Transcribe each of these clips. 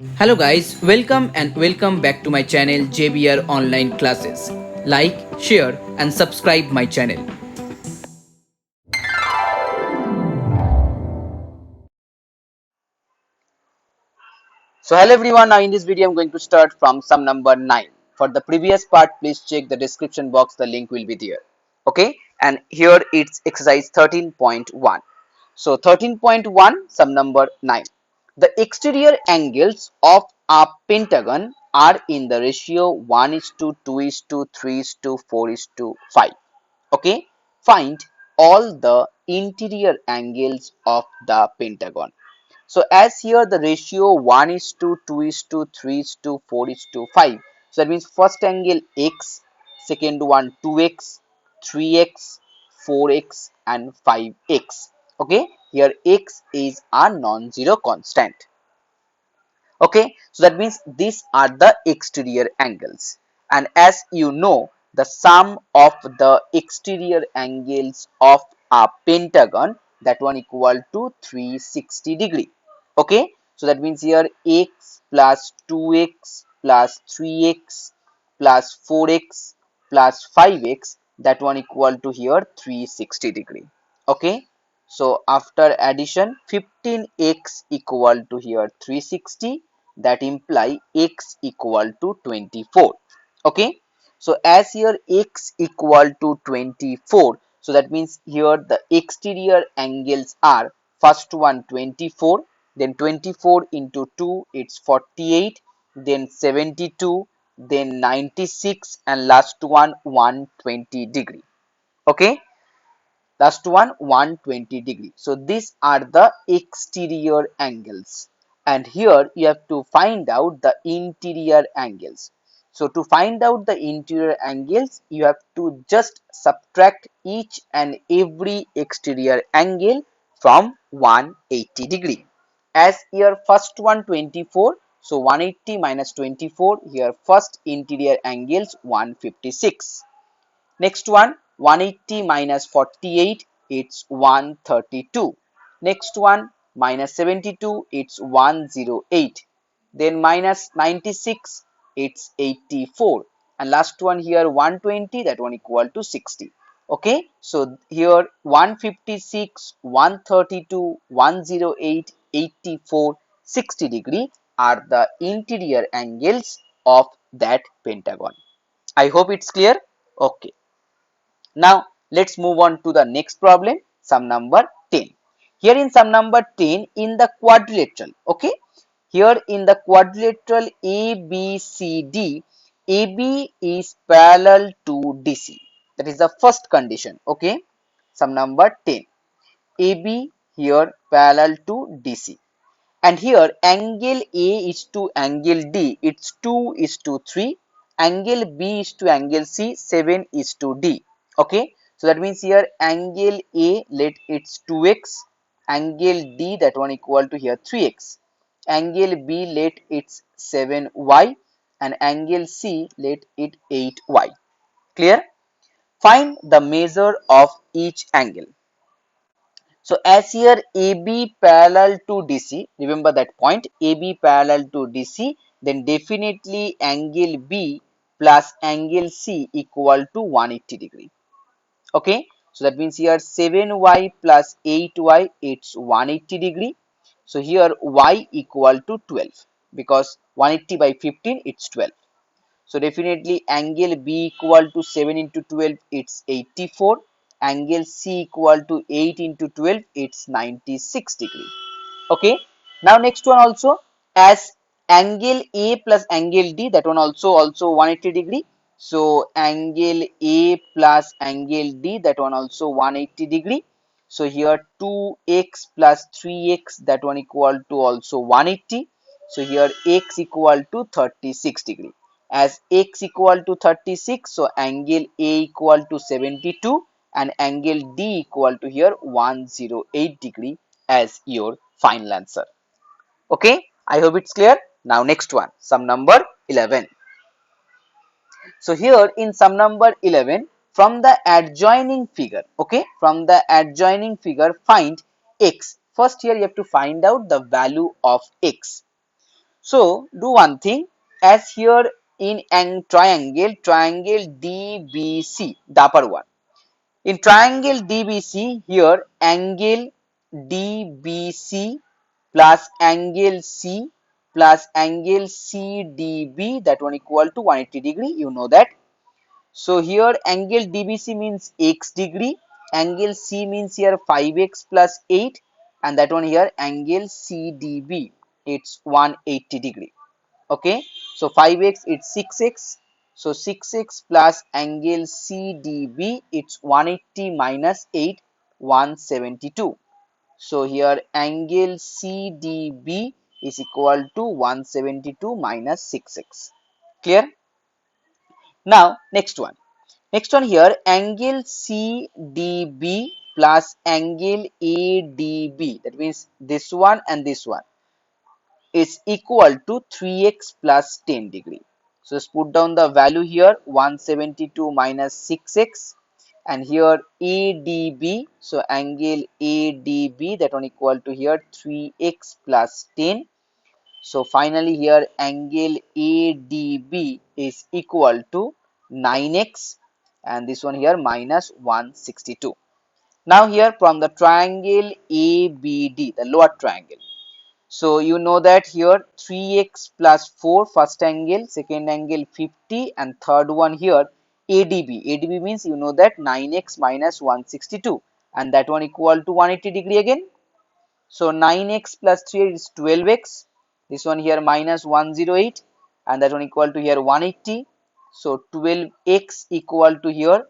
Hello guys, welcome back to my channel JBR Online Classes. Like, share and subscribe my channel. So hello everyone, now in this video I'm going to start from sum number 9. For the previous part, please check the description box, the link will be there. Okay, and here it's exercise 13.1. So 13.1, sum number 9. The exterior angles of a pentagon are in the ratio 1 is to 2 is to 3 is to 4 is to 5. Okay, find all the interior angles of the pentagon. So as here the ratio 1 is to 2 is to 3 is to 4 is to 5. So that means first angle x, second one 2x, 3x, 4x and 5x. Okay, here x is a non-zero constant. Okay, so that means these are the exterior angles, and as you know, the sum of the exterior angles of a pentagon, that one equal to 360 degree. Okay, so that means here x plus 2x plus 3x plus 4x plus 5x, that one equal to here 360 degree. Okay, so after addition 15x equal to here 360, that imply x equal to 24. Okay, so as here x equal to 24, so that means here the exterior angles are first one 24, then 24 into 2 it's 48, then 72, then 96 and last one 120 degree. Okay, last one 120 degree. So these are the exterior angles, and here you have to find out the interior angles. So to find out the interior angles, you have to just subtract each and every exterior angle from 180 degree. As here first one 24, so 180 minus 24, here first interior angles 156. Next one 180 minus 48, it's 132. Next one minus 72, it's 108. Then minus 96, it's 84. And last one here 120, that one equal to 60. Okay, so here 156, 132, 108, 84, 60 degree are the interior angles of that pentagon. I hope it's clear. Okay. Now let's move on to the next problem, sum number 10. Here in sum number 10, in the quadrilateral, okay, here in the quadrilateral ABCD, AB is parallel to DC. That is the first condition. Okay, sum number 10. AB here parallel to DC. And here angle A is to angle D, it's 2 is to 3. Angle B is to angle C, 7 is to D. Okay, so that means here angle A, let it's 2x. Angle D, that one equal to here 3x. Angle B, let it's 7y. And angle C, let it 8y. Clear? Find the measure of each angle. So as here AB parallel to DC, remember that point, AB parallel to DC, then definitely angle B plus angle C equal to 180 degree. Okay, so that means here 7y plus 8y, it's 180 degree. So here y equal to 12, because 180 by 15, it's 12. So definitely angle B equal to 7 into 12, it's 84. Angle C equal to 8 into 12, it's 96 degree. Okay, now next one also, as angle A plus angle D, that one also 180 degree. So angle A plus angle D, that one also 180 degree. So here 2x plus 3x, that one equal to also 180. So here x equal to 36 degree. As x equal to 36, so angle A equal to 72 and angle D equal to here 108 degree as your final answer. Okay, I hope it's clear. Now next one, sum number 11. So here in sum number 11, from the adjoining figure, okay, from the adjoining figure, find x. First here you have to find out the value of x. So do one thing, as here in triangle DBC, the upper one. In triangle DBC, here angle DBC plus angle C plus angle CDB, that one equal to 180 degree. You know that. So here angle DBC means x degree, angle C means here 5x plus 8, and that one here angle CDB, it's 180 degree. Okay, so 5x it's 6x, so 6x plus angle CDB, it's 180 minus 8, 172. So here angle CDB is equal to 172 minus 6x. Clear? Now next one here, angle CDB plus angle ADB, that means this one and this one, is equal to 3x plus 10 degree. So let's put down the value here, 172 minus 6x, and here ADB, so angle ADB, that one equal to here 3x plus 10. So finally here angle ADB is equal to 9x, and this one here minus 162. Now here from the triangle ABD, the lower triangle, so you know that here 3x plus 4, first angle, second angle 50, and third one here ADB. ADB means you know that 9x minus 162, and that one equal to 180 degree again. So 9x plus 3 is 12x. This one here minus 108, and that one equal to here 180. So 12x equal to here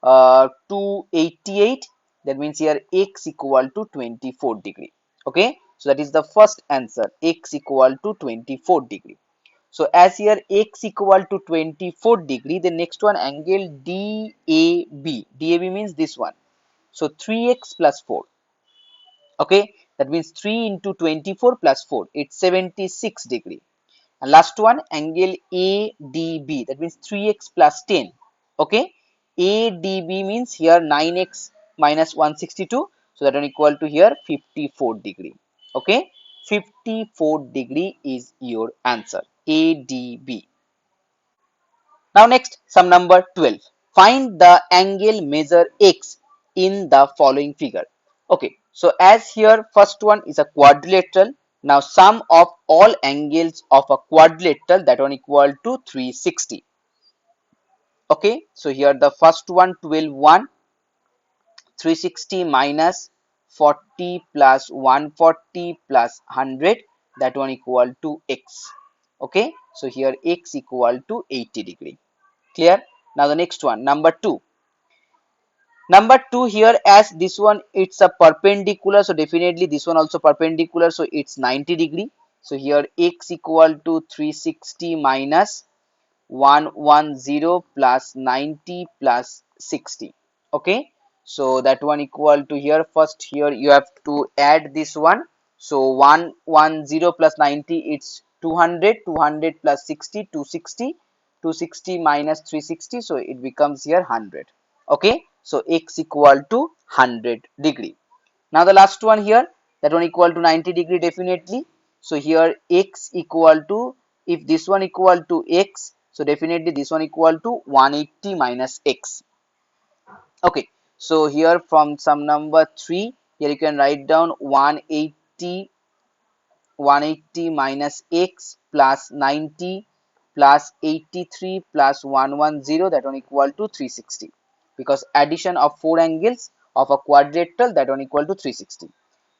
288. That means here x equal to 24 degree. Okay, so that is the first answer, x equal to 24 degree. So as here x equal to 24 degree, the next one angle DAB. DAB means this one. So 3x plus 4. Okay, that means 3 into 24 plus 4, it's 76 degree. And last one angle ADB, that means 3x plus 10. Okay, ADB means here 9x minus 162, so that one equal to here 54 degree. Okay, 54 degree is your answer, ADB. Now next, sum number 12. Find the angle measure x in the following figure. Okay, so as here first one is a quadrilateral. Now sum of all angles of a quadrilateral, that one equal to 360. Okay, so here the first one 12 1, 360 minus 40 plus 140 plus 100, that one equal to x. Okay, so here x equal to 80 degree. Clear? Now the next one, number 2. Number 2 here, as this one it's a perpendicular, so definitely this one also perpendicular, so it's 90 degree. So here x equal to 360 minus 110 plus 90 plus 60. Okay, so that one equal to here, first here you have to add this one. So 110 plus 90, it's 200, 200 plus 60, 260, 260 minus 360, so it becomes here 100. Okay, so x equal to 100 degree. Now the last one here, that one equal to 90 degree definitely. So here x equal to, if this one equal to x, so definitely this one equal to 180 minus x. Okay, so here from sum number 3, here you can write down 180 minus x plus 90 plus 83 plus 110, that one equal to 360, because addition of 4 angles of a quadrilateral, that one equal to 360.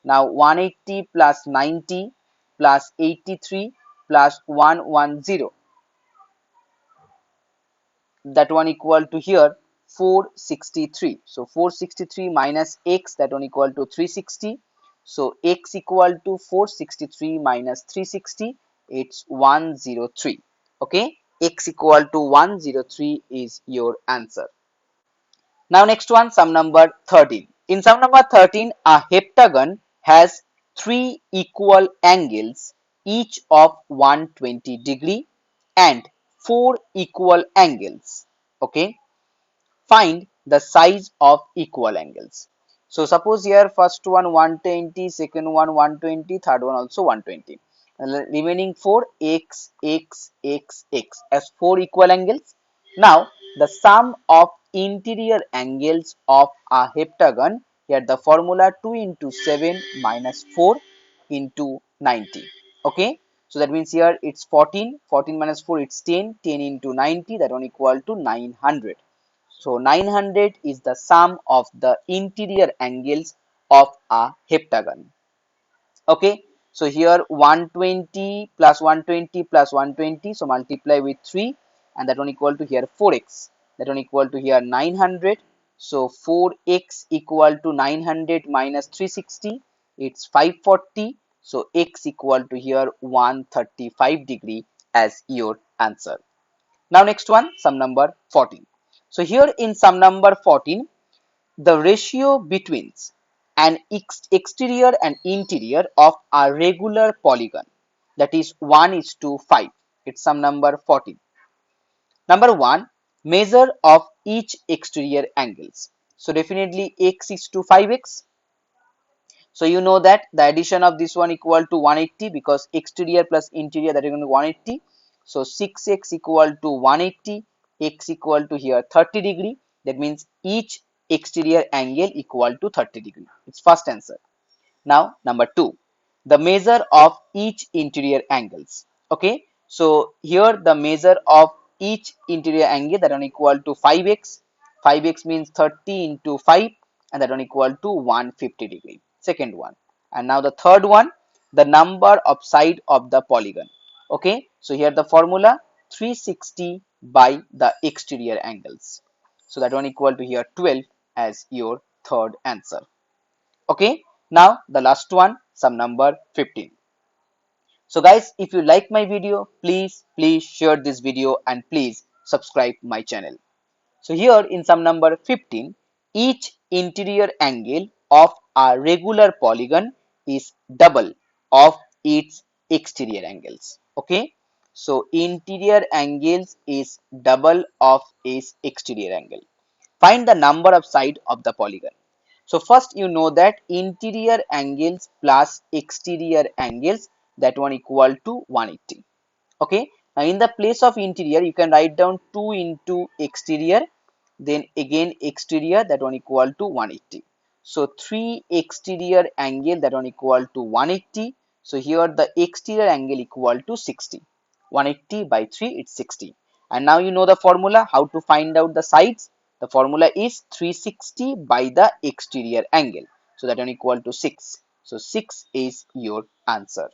Now 180 plus 90 plus 83 plus 110, that one equal to here 463. So 463 minus x, that one equal to 360. So x equal to 463 minus 360, it's 103. Okay, x equal to 103 is your answer. Now next one, sum number 13. In sum number 13, a heptagon has 3 equal angles, each of 120 degree, and 4 equal angles. Okay, find the size of equal angles. So suppose here first one 120, second one 120, third one also 120. remaining 4 x, x, x, x as 4 equal angles. Now the sum of interior angles of a heptagon, here the formula 2 into 7 minus 4 into 90. Okay, so that means here it's 14, 14 minus 4 it's 10, 10 into 90, that one equal to 900. So 900 is the sum of the interior angles of a heptagon. Okay, so here 120 plus 120 plus 120, so multiply with 3, and that one equal to here 4x, that one equal to here 900. So 4x equal to 900 minus 360, it's 540. So x equal to here 135 degree as your answer. Now next one, sum number 14. So here in sum number 14, the ratio between an exterior and interior of a regular polygon, that is 1 is to 5. It's sum number 14. Number 1, measure of each exterior angles. So definitely x is to 5x. So you know that the addition of this one equal to 180, because exterior plus interior, that is going to 180. So 6x equal to 180, x equal to here 30 degree. That means each exterior angle equal to 30 degree. It's first answer. Now number 2, the measure of each interior angles. Okay, so here the measure of each interior angle, that one equal to 5x. 5x means 30 into 5, and that one equal to 150 degree. Second one. And now the third one, the number of side of the polygon. Okay, so here the formula 360 by the exterior angles. So that one equal to here 12 as your third answer. Okay, now the last one, sum number 15. So guys, if you like my video, please share this video and please subscribe my channel. So here in sum number 15, each interior angle of a regular polygon is double of its exterior angles. Okay, so interior angles is double of its exterior angle. Find the number of side of the polygon. So first you know that interior angles plus exterior angles, that one equal to 180. Okay, now in the place of interior you can write down 2 into exterior, then again exterior, that one equal to 180. So 3 exterior angle, that one equal to 180. So here the exterior angle equal to 60. 180 by 3, it's 60. And now you know the formula how to find out the sides. The formula is 360 by the exterior angle. So that one equal to 6. So 6 is your answer.